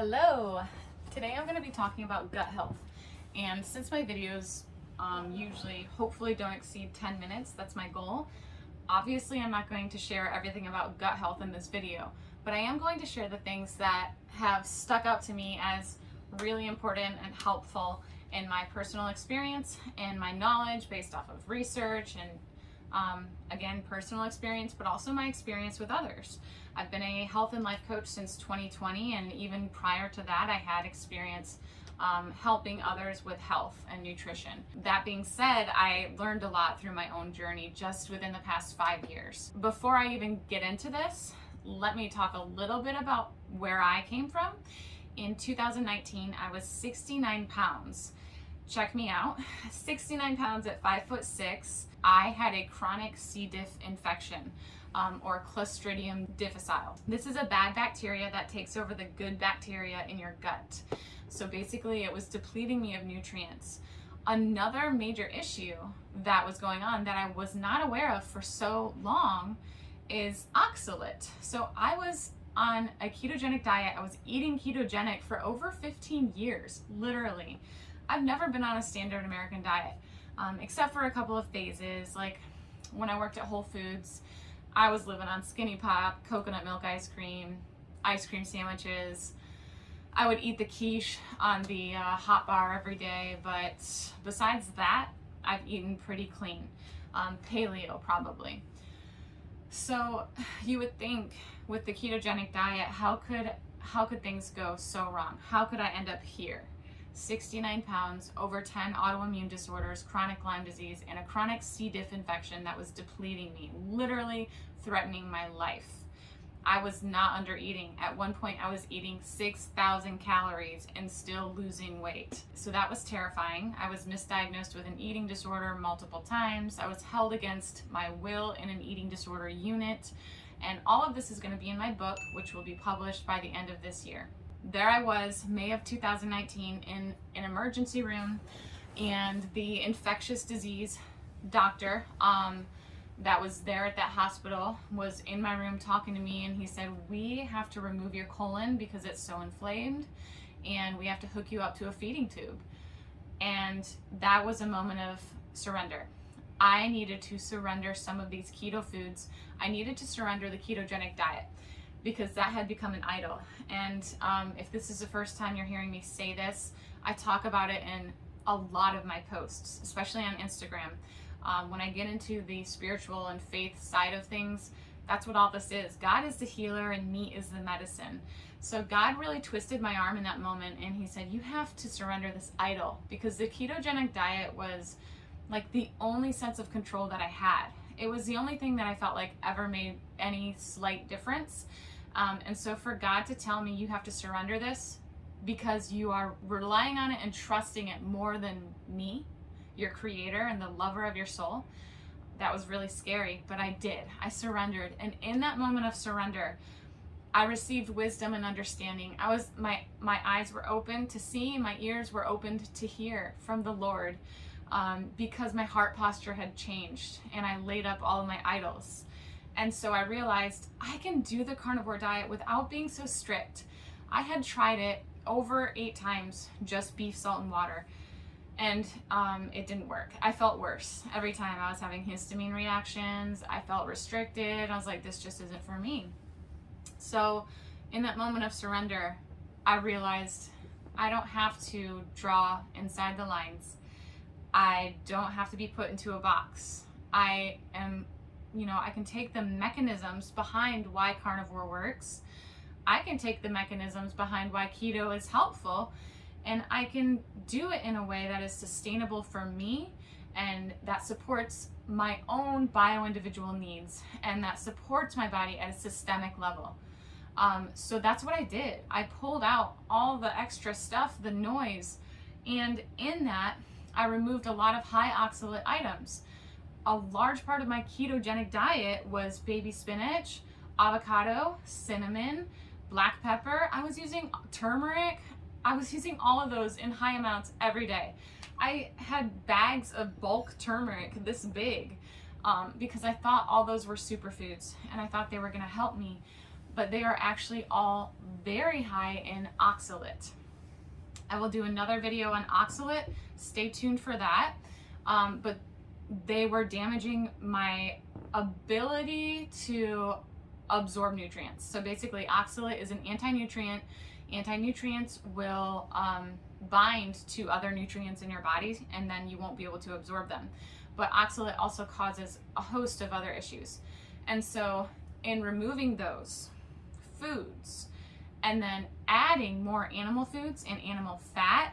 Hello! Today I'm going to be talking about gut health, and since my videos usually hopefully don't exceed 10 minutes, that's my goal. Obviously I'm not going to share everything about gut health in this video, but I am going to share the things that have stuck out to me as really important and helpful in my personal experience and my knowledge based off of research and again, personal experience, but also my experience with others. I've been a health and life coach since 2020, and even prior to that, I had experience helping others with health and nutrition. That being said, I learned a lot through my own journey just within the past 5 years. Before I even get into this, let me talk a little bit about where I came from. In 2019, I was 69 pounds. Check me out, 69 pounds at 5'6". I had a chronic CDiff infection, or Clostridium difficile. This is a bad bacteria that takes over the good bacteria in your gut. So basically it was depleting me of nutrients. Another major issue that was going on that I was not aware of for so long is oxalate. So I was on a ketogenic diet. I was eating ketogenic for over 15 years, literally. I've never been on a standard American diet, except for a couple of phases. Like when I worked at Whole Foods, I was living on Skinny Pop, coconut milk ice cream sandwiches. I would eat the quiche on the hot bar every day, but besides that, I've eaten pretty clean. Paleo probably. So you would think with the ketogenic diet, how could things go so wrong? How could I end up here? 69 pounds, over 10 autoimmune disorders, chronic Lyme disease, and a chronic C. diff infection that was depleting me, literally threatening my life. I was not under eating. At one point, I was eating 6,000 calories and still losing weight. So that was terrifying. I was misdiagnosed with an eating disorder multiple times. I was held against my will in an eating disorder unit. And all of this is going to be in my book, which will be published by the end of this year. There I was, May of 2019, in an emergency room, and the infectious disease doctor that was there at that hospital was in my room talking to me, and he said, "We have to remove your colon because it's so inflamed, and we have to hook you up to a feeding tube." And that was a moment of surrender. I needed to surrender some of these keto foods. I needed to surrender the ketogenic diet, because that had become an idol. And if this is the first time you're hearing me say this, I talk about it in a lot of my posts, especially on Instagram. When I get into the spiritual and faith side of things, that's what all this is. God is the healer and meat is the medicine. So God really twisted my arm in that moment, and he said, you have to surrender this idol, because the ketogenic diet was like the only sense of control that I had. It was the only thing that I felt like ever made any slight difference. And so for God to tell me you have to surrender this because you are relying on it and trusting it more than me, your creator and the lover of your soul, that was really scary, but I did. I surrendered. And in that moment of surrender, I received wisdom and understanding. My eyes were open to see, my ears were opened to hear from the Lord, because my heart posture had changed and I laid up all of my idols. And so I realized I can do the carnivore diet without being so strict. I had tried it over 8 times, just beef, salt, and water, and it didn't work. I felt worse every time. I was having histamine reactions. I felt restricted. I was like, this just isn't for me. So in that moment of surrender, I realized I don't have to draw inside the lines. I don't have to be put into a box. I can take the mechanisms behind why carnivore works. I can take the mechanisms behind why keto is helpful, and I can do it in a way that is sustainable for me and that supports my own bio-individual needs and that supports my body at a systemic level. So that's what I did. I pulled out all the extra stuff, the noise, and in that, I removed a lot of high oxalate items. A large part of my ketogenic diet was baby spinach, avocado, cinnamon, black pepper. I was using turmeric. I was using all of those in high amounts every day. I had bags of bulk turmeric this big because I thought all those were superfoods and I thought they were going to help me. but they are actually all very high in oxalate. I will do another video on oxalate, stay tuned for that. But they were damaging my ability to absorb nutrients. So basically oxalate is an anti-nutrient. Anti-nutrients will bind to other nutrients in your body, and then you won't be able to absorb them. But oxalate also causes a host of other issues. And so in removing those foods and then adding more animal foods and animal fat,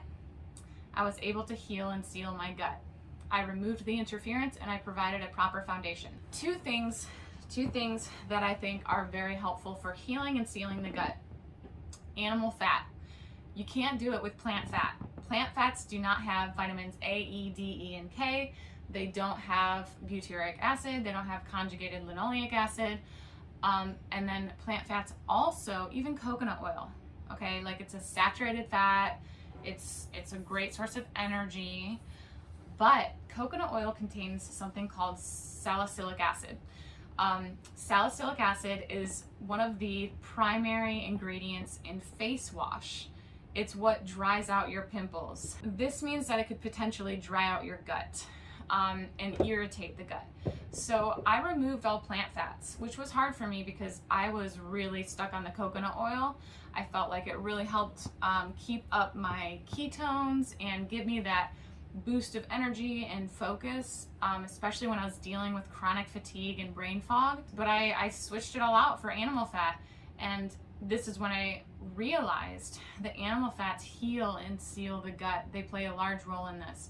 I was able to heal and seal my gut. I removed the interference and I provided a proper foundation. Two things that I think are very helpful for healing and sealing the gut. Animal fat. You can't do it with plant fat. Plant fats do not have vitamins A, E, D, E, and K. They don't have butyric acid. They don't have conjugated linoleic acid. And then plant fats also, even coconut oil, okay? Like, it's a saturated fat. It's a great source of energy, but coconut oil contains something called salicylic acid. Salicylic acid is one of the primary ingredients in face wash. It's what dries out your pimples. This means that it could potentially dry out your gut and irritate the gut. So I removed all plant fats, which was hard for me because I was really stuck on the coconut oil. I felt like it really helped keep up my ketones and give me that boost of energy and focus, especially when I was dealing with chronic fatigue and brain fog. But I switched it all out for animal fat, and this is when I realized that animal fats heal and seal the gut. They play a large role in this.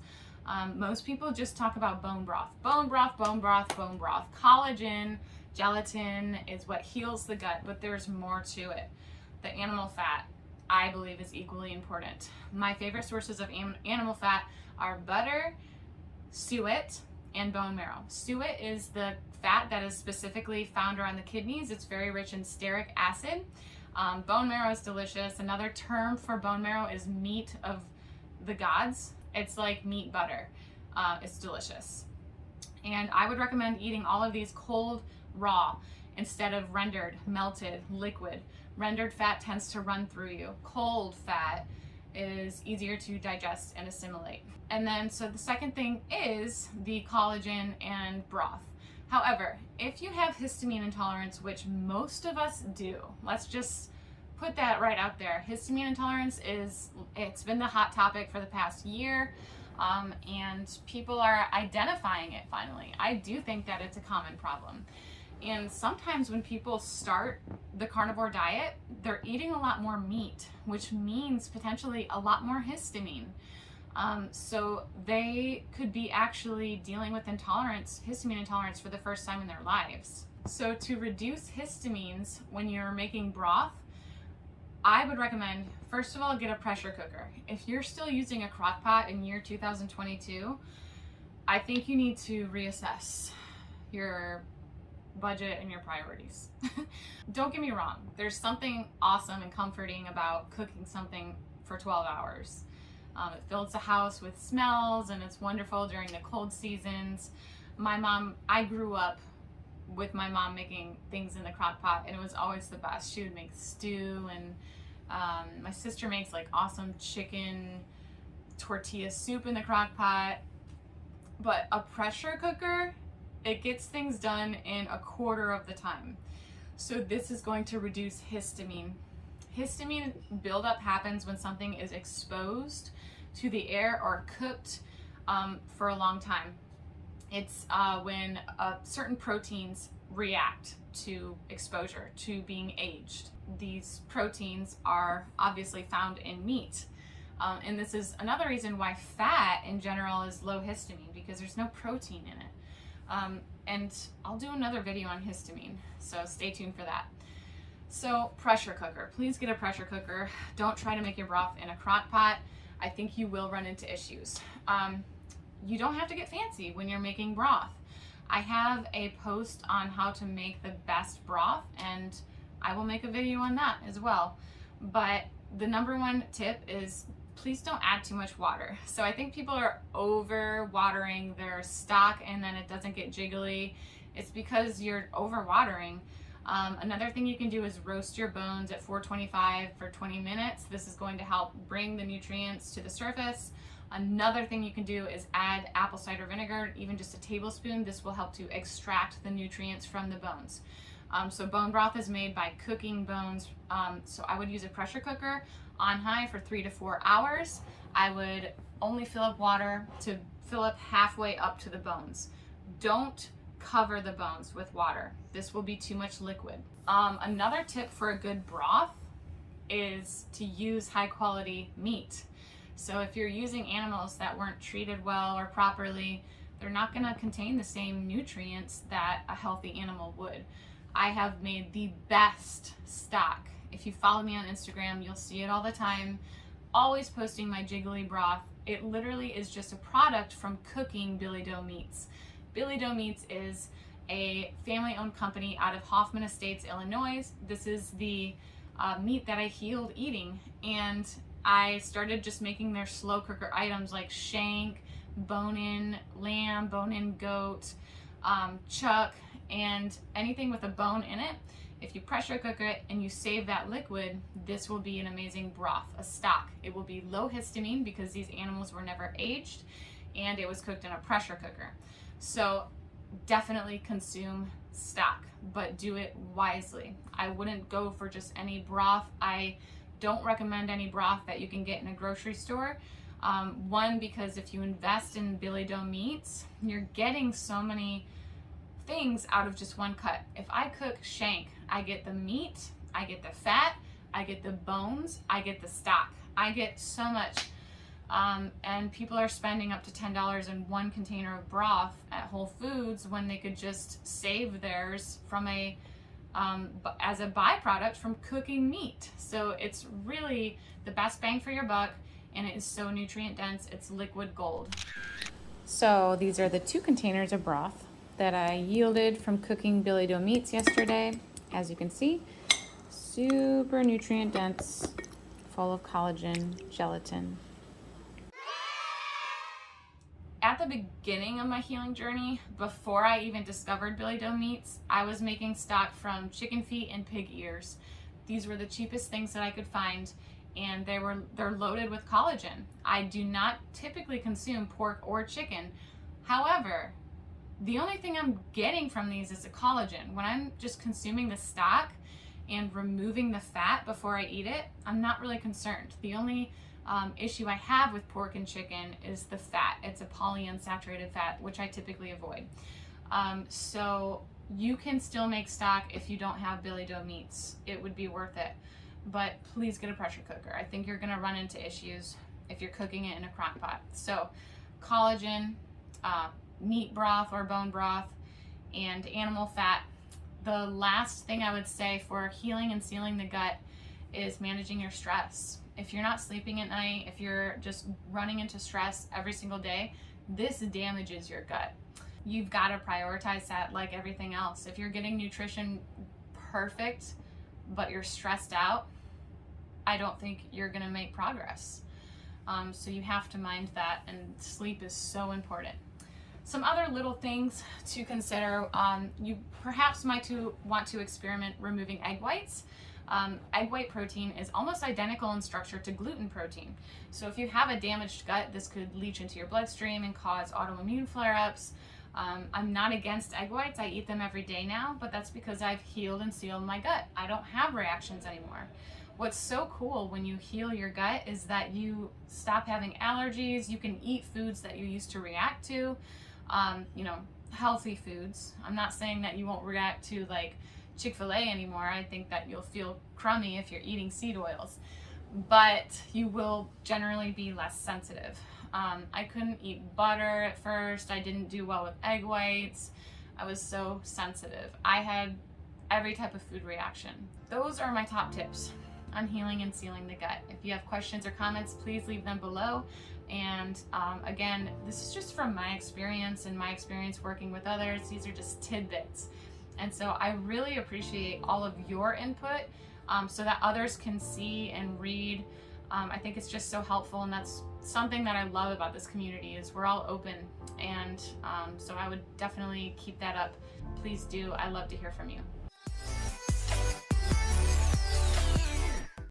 Most people just talk about bone broth. Bone broth, bone broth, bone broth. Collagen, gelatin is what heals the gut, but there's more to it. The animal fat, I believe, is equally important. My favorite sources of animal fat are butter, suet, and bone marrow. Suet is the fat that is specifically found around the kidneys. It's very rich in stearic acid. Bone marrow is delicious. Another term for bone marrow is meat of the gods. It's like meat butter. It's delicious. And I would recommend eating all of these cold, raw, instead of rendered, melted, liquid. Rendered fat tends to run through you. Cold fat is easier to digest and assimilate. And then, so the second thing is the collagen and broth. However, if you have histamine intolerance, which most of us do, let's just put that right out there. Histamine intolerance it's been the hot topic for the past year, and people are identifying it finally. I do think that it's a common problem. And sometimes when people start the carnivore diet, they're eating a lot more meat, which means potentially a lot more histamine. So they could be actually dealing with histamine intolerance for the first time in their lives. So to reduce histamines when you're making broth, I would recommend, first of all, get a pressure cooker. If you're still using a crock pot in year 2022, I think you need to reassess your budget and your priorities. Don't get me wrong, there's something awesome and comforting about cooking something for 12 hours. It fills the house with smells and it's wonderful during the cold seasons. I grew up with my mom making things in the crock pot, and it was always the best. She would make stew, and my sister makes like awesome chicken tortilla soup in the crock pot. But a pressure cooker, it gets things done in a quarter of the time. So this is going to reduce histamine. Histamine buildup happens when something is exposed to the air or cooked for a long time. It's when certain proteins react to exposure, to being aged. These proteins are obviously found in meat. And this is another reason why fat in general is low histamine, because there's no protein in it. And I'll do another video on histamine, so stay tuned for that. So pressure cooker, please get a pressure cooker. Don't try to make your broth in a crock pot. I think you will run into issues. You don't have to get fancy when you're making broth. I have a post on how to make the best broth, and I will make a video on that as well. But the number one tip is please don't add too much water. So I think people are over watering their stock and then it doesn't get jiggly. It's because you're over watering. Another thing you can do is roast your bones at 425 for 20 minutes. This is going to help bring the nutrients to the surface. Another thing you can do is add apple cider vinegar, even just a tablespoon. This will help to extract the nutrients from the bones. So bone broth is made by cooking bones. So I would use a pressure cooker on high for 3 to 4 hours. I would only fill up water to fill up halfway up to the bones. Don't cover the bones with water. This will be too much liquid. Another tip for a good broth is to use high quality meat. So if you're using animals that weren't treated well or properly, they're not going to contain the same nutrients that a healthy animal would. I have made the best stock. If you follow me on Instagram, you'll see it all the time. Always posting my jiggly broth. It literally is just a product from cooking Billy Doe Meats. Billy Doe Meats is a family-owned company out of Hoffman Estates, Illinois. This is the meat that I healed eating, and I started just making their slow cooker items like shank, bone-in lamb, bone-in goat, chuck, and anything with a bone in it. If you pressure cook it and you save that liquid, this will be an amazing broth, a stock. It will be low histamine because these animals were never aged, and it was cooked in a pressure cooker. So definitely consume stock, but do it wisely. I wouldn't go for just any broth. I don't recommend any broth that you can get in a grocery store. One, because if you invest in Billy Doe Meats, you're getting so many things out of just one cut. If I cook shank, I get the meat, I get the fat, I get the bones, I get the stock. I get so much. And people are spending up to $10 in one container of broth at Whole Foods when they could just save theirs from as a byproduct from cooking meat. So it's really the best bang for your buck, and it is so nutrient dense. It's liquid gold. So these are the 2 containers of broth that I yielded from cooking Billy Doe Meats yesterday. As you can see, super nutrient dense, full of collagen, gelatin. At the beginning of my healing journey, before I even discovered Billy Doe Meats, I was making stock from chicken feet and pig ears. These were the cheapest things that I could find, and they're loaded with collagen. I do not typically consume pork or chicken. However, the only thing I'm getting from these is the collagen. When I'm just consuming the stock and removing the fat before I eat it, I'm not really concerned. The only issue I have with pork and chicken is the fat. It's a polyunsaturated fat, which I typically avoid. So you can still make stock if you don't have Billy Doe Meats. It would be worth it. But please get a pressure cooker. I think you're gonna run into issues if you're cooking it in a crock pot. So collagen, meat broth or bone broth, and animal fat. The last thing I would say for healing and sealing the gut is managing your stress. If you're not sleeping at night, if you're just running into stress every single day, this damages your gut. You've got to prioritize that like everything else. If you're getting nutrition perfect, but you're stressed out, I don't think you're going to make progress. So you have to mind that, and sleep is so important. Some other little things to consider, you perhaps might want to experiment removing egg whites. Egg white protein is almost identical in structure to gluten protein. So if you have a damaged gut, this could leach into your bloodstream and cause autoimmune flare-ups. I'm not against egg whites. I eat them every day now, but that's because I've healed and sealed my gut. I don't have reactions anymore. What's so cool when you heal your gut is that you stop having allergies. You can eat foods that you used to react to, healthy foods. I'm not saying that you won't react to like Chick-fil-A anymore. I think that you'll feel crummy if you're eating seed oils, but you will generally be less sensitive. I couldn't eat butter at first. I didn't do well with egg whites. I was so sensitive. I had every type of food reaction. Those are my top tips on healing and sealing the gut. If you have questions or comments, please leave them below. And again, this is just from my experience and my experience working with others. These are just tidbits. And so I really appreciate all of your input so that others can see and read. I think it's just so helpful, and that's something that I love about this community is we're all open. And so I would definitely keep that up. Please do. I love to hear from you.